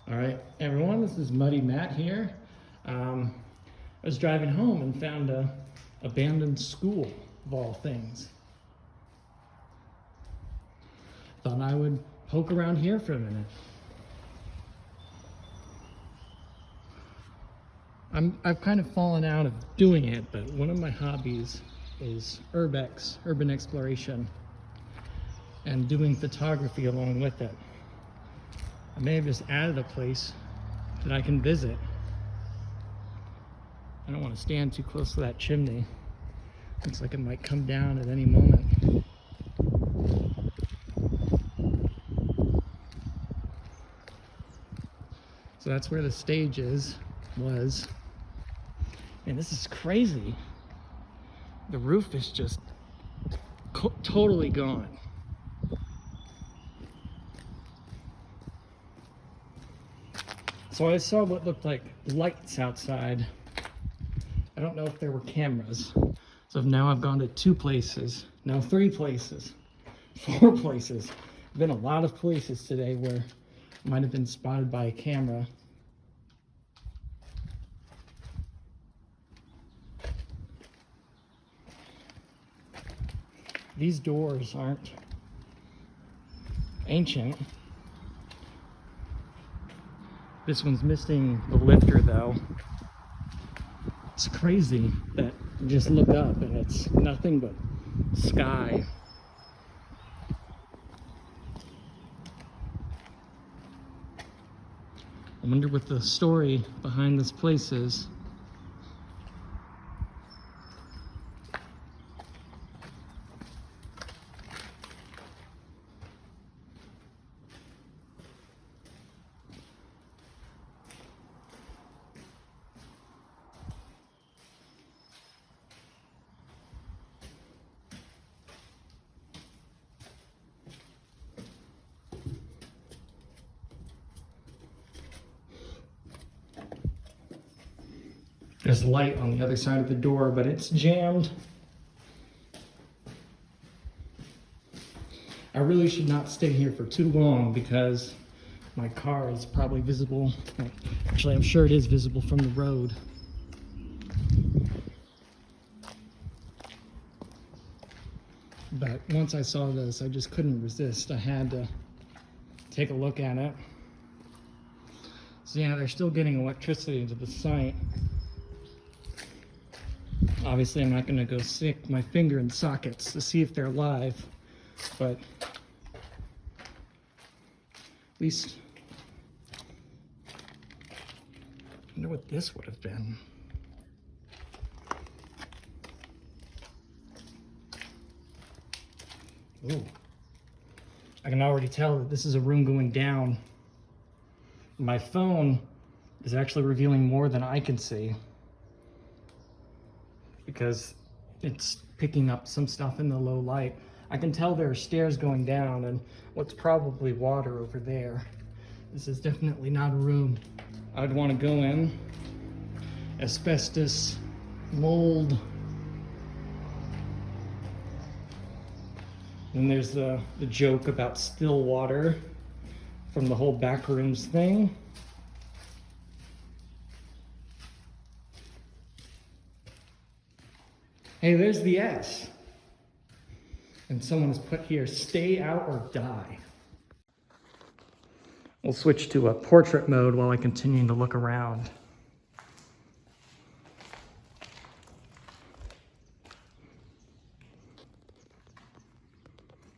All right, everyone, this is Muddy Matt here. I was driving home and found a abandoned school, of all things. Thought I would poke around here for a minute. I've kind of fallen out of doing it, but one of my hobbies is urban exploration, and doing photography along with it. I may have just added a place that I can visit. I don't want to stand too close to that chimney. Looks like it might come down at any moment. So that's where the stage was. And this is crazy. The roof is just totally gone. So I saw what looked like lights outside. I don't know if there were cameras. So now I've gone to 2 places, now 3 places, 4 places. Been a lot of places today where I might have been spotted by a camera. These doors aren't ancient. This one's missing the lifter though. It's crazy that you just look up and it's nothing but sky. I wonder what the story behind this place is. There's light on the other side of the door, but it's jammed. I really should not stay here for too long because my car is probably visible. Actually, I'm sure it is visible from the road. But once I saw this, I just couldn't resist. I had to take a look at it. So yeah, they're still getting electricity into the site. Obviously, I'm not going to go stick my finger in sockets to see if they're live, but at least I wonder what this would have been. Ooh. I can already tell that this is a room going down. My phone is actually revealing more than I can see, because it's picking up some stuff in the low light. I can tell there are stairs going down and what's probably water over there. This is definitely not a room I'd want to go in. Asbestos, mold. Then there's the joke about still water from the whole backrooms thing. Hey, there's the S. And someone has put here, stay out or die. We'll switch to a portrait mode while I continue to look around.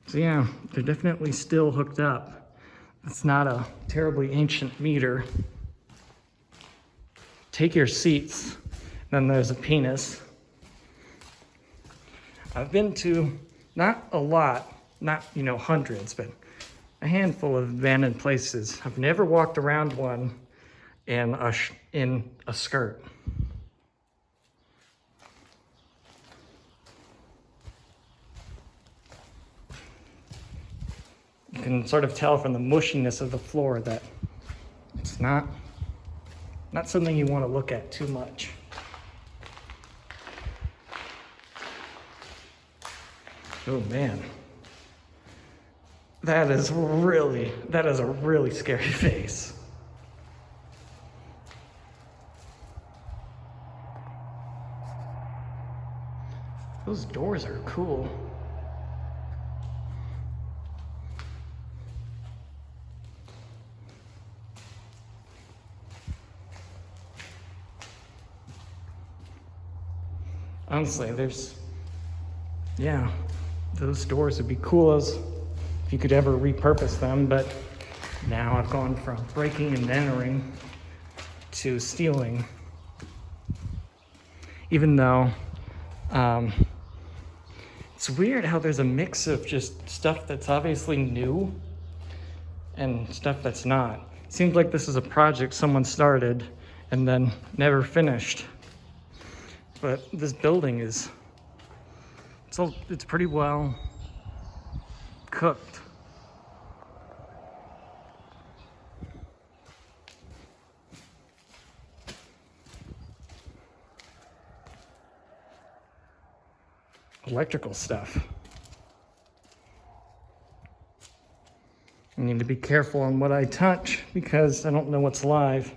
So yeah, they're definitely still hooked up. It's not a terribly ancient meter. Take your seats. Then there's a penis. I've been to not a lot, not, hundreds, but a handful of abandoned places. I've never walked around one in a skirt. You can sort of tell from the mushiness of the floor that it's not something you want to look at too much. Oh man, that is a really scary face. Those doors are cool. Honestly, yeah, those doors would be cool as if you could ever repurpose them, but now I've gone from breaking and entering to stealing. Even though it's weird how there's a mix of just stuff that's obviously new and stuff that's not. It seems like this is a project someone started and then never finished. But this building is, it's pretty well cooked. Electrical stuff. I need to be careful on what I touch because I don't know what's live.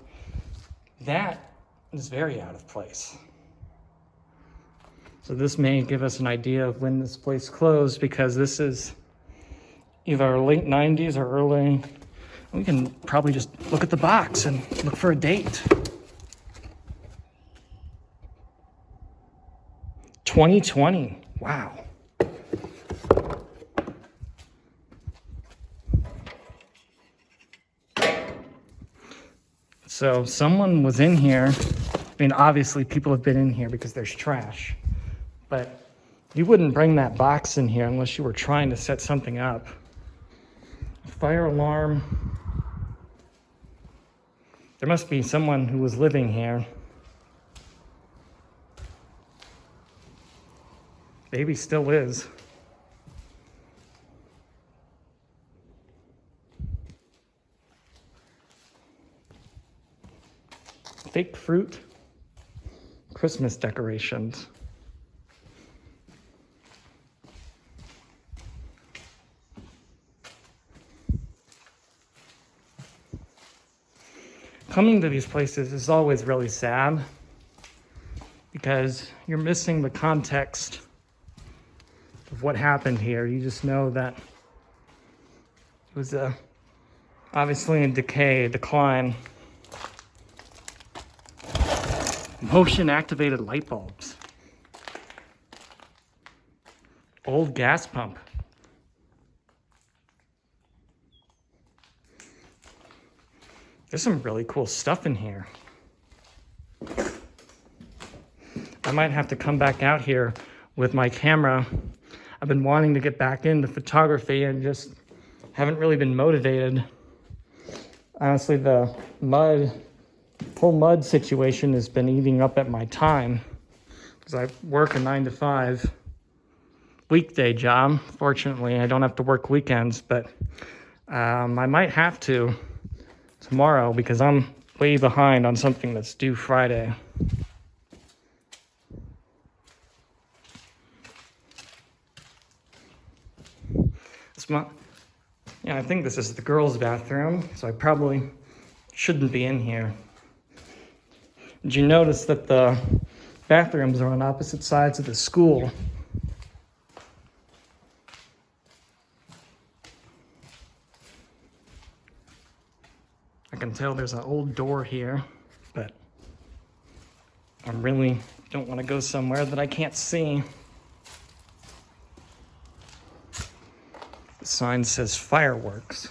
That is very out of place. So this may give us an idea of when this place closed, because this is either late 90s or early. We can probably just look at the box and look for a date. 2020. Wow. So someone was in here. I mean, obviously people have been in here because there's trash, but you wouldn't bring that box in here unless you were trying to set something up. Fire alarm. There must be someone who was living here. Maybe still is. Fake fruit. Christmas decorations. Coming to these places is always really sad because you're missing the context of what happened here. You just know that it was obviously in decay, decline. Motion-activated light bulbs. Old gas pump. There's some really cool stuff in here. I might have to come back out here with my camera. I've been wanting to get back into photography and just haven't really been motivated. Honestly, the whole mud situation has been eating up at my time because I work a 9-to-5 weekday job. Fortunately, I don't have to work weekends, but I might have to tomorrow because I'm way behind on something that's due Friday. Yeah, I think this is the girls' bathroom, so I probably shouldn't be in here. Did you notice that the bathrooms are on opposite sides of the school? I can tell there's an old door here, but I really don't want to go somewhere that I can't see. The sign says fireworks.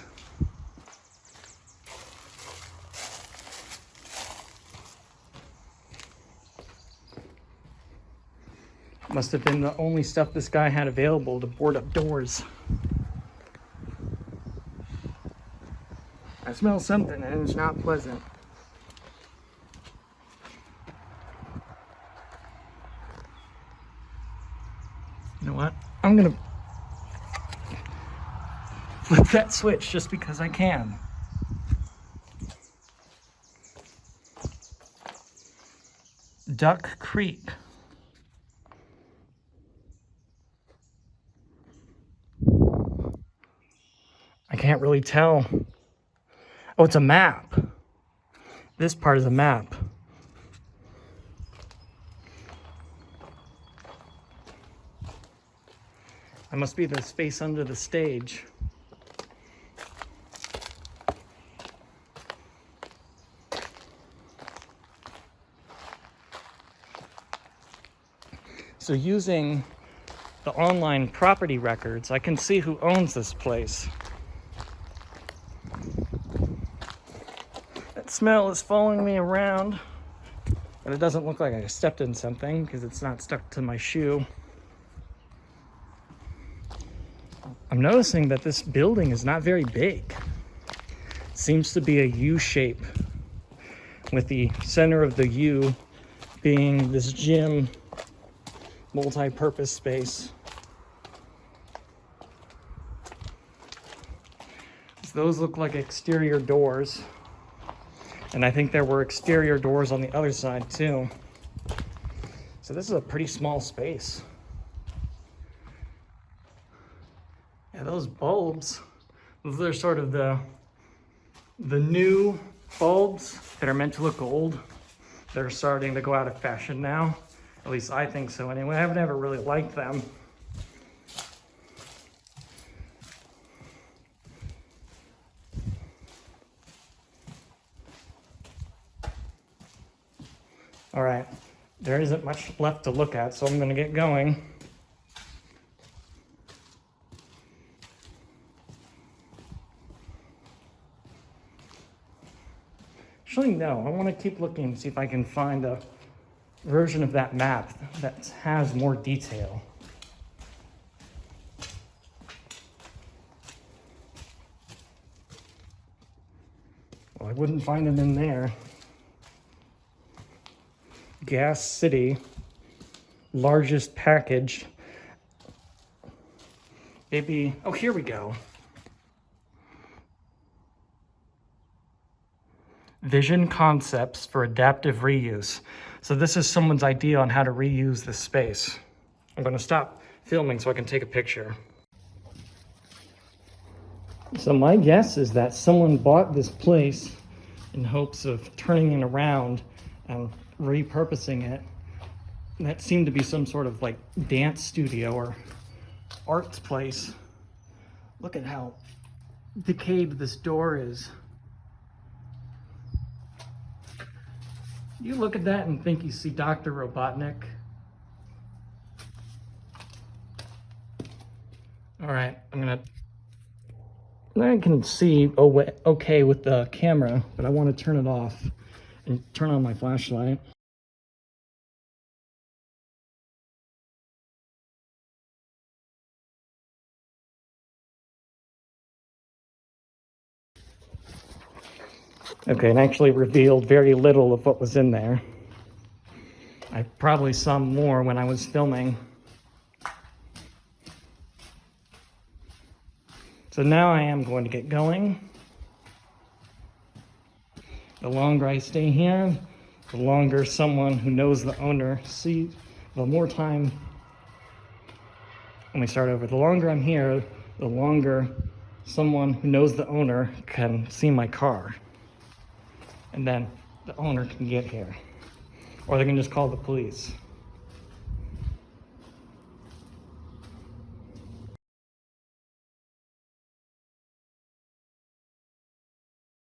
Must have been the only stuff this guy had available to board up doors. I smell something and it's not pleasant. You know what? I'm gonna flip that switch just because I can. Duck Creek. I can't really tell. Oh, it's a map. This part is a map. That must be the space under the stage. So using the online property records, I can see who owns this place. That smell is following me around, but it doesn't look like I stepped in something because it's not stuck to my shoe. I'm noticing that this building is not very big. It seems to be a U shape, with the center of the U being this gym multi-purpose space. So those look like exterior doors, and I think there were exterior doors on the other side too. So this is a pretty small space. Yeah, those bulbs, those are sort of the new bulbs that are meant to look old. They're starting to go out of fashion now. At least I think so anyway. I've never really liked them. All right, there isn't much left to look at, so I'm gonna get going. Actually, no, I want to keep looking and see if I can find a version of that map that has more detail. Well, I wouldn't find it in there. Gas City, largest package. Maybe, oh, here we go. Vision concepts for adaptive reuse. So this is someone's idea on how to reuse this space. I'm going to stop filming so I can take a picture. So my guess is that someone bought this place in hopes of turning it around and repurposing it. And that seemed to be some sort of like dance studio or arts place. Look at how decayed this door is. You look at that and think you see Dr. Robotnik. All right, I can see okay with the camera, but I want to turn it off and turn on my flashlight. Okay, and actually revealed very little of what was in there. I probably saw more when I was filming. So now I am going to get going. The longer I stay here, the longer someone who knows the owner sees, the more time, let me start over. The longer I'm here, the longer someone who knows the owner can see my car. And then the owner can get here. Or they can just call the police.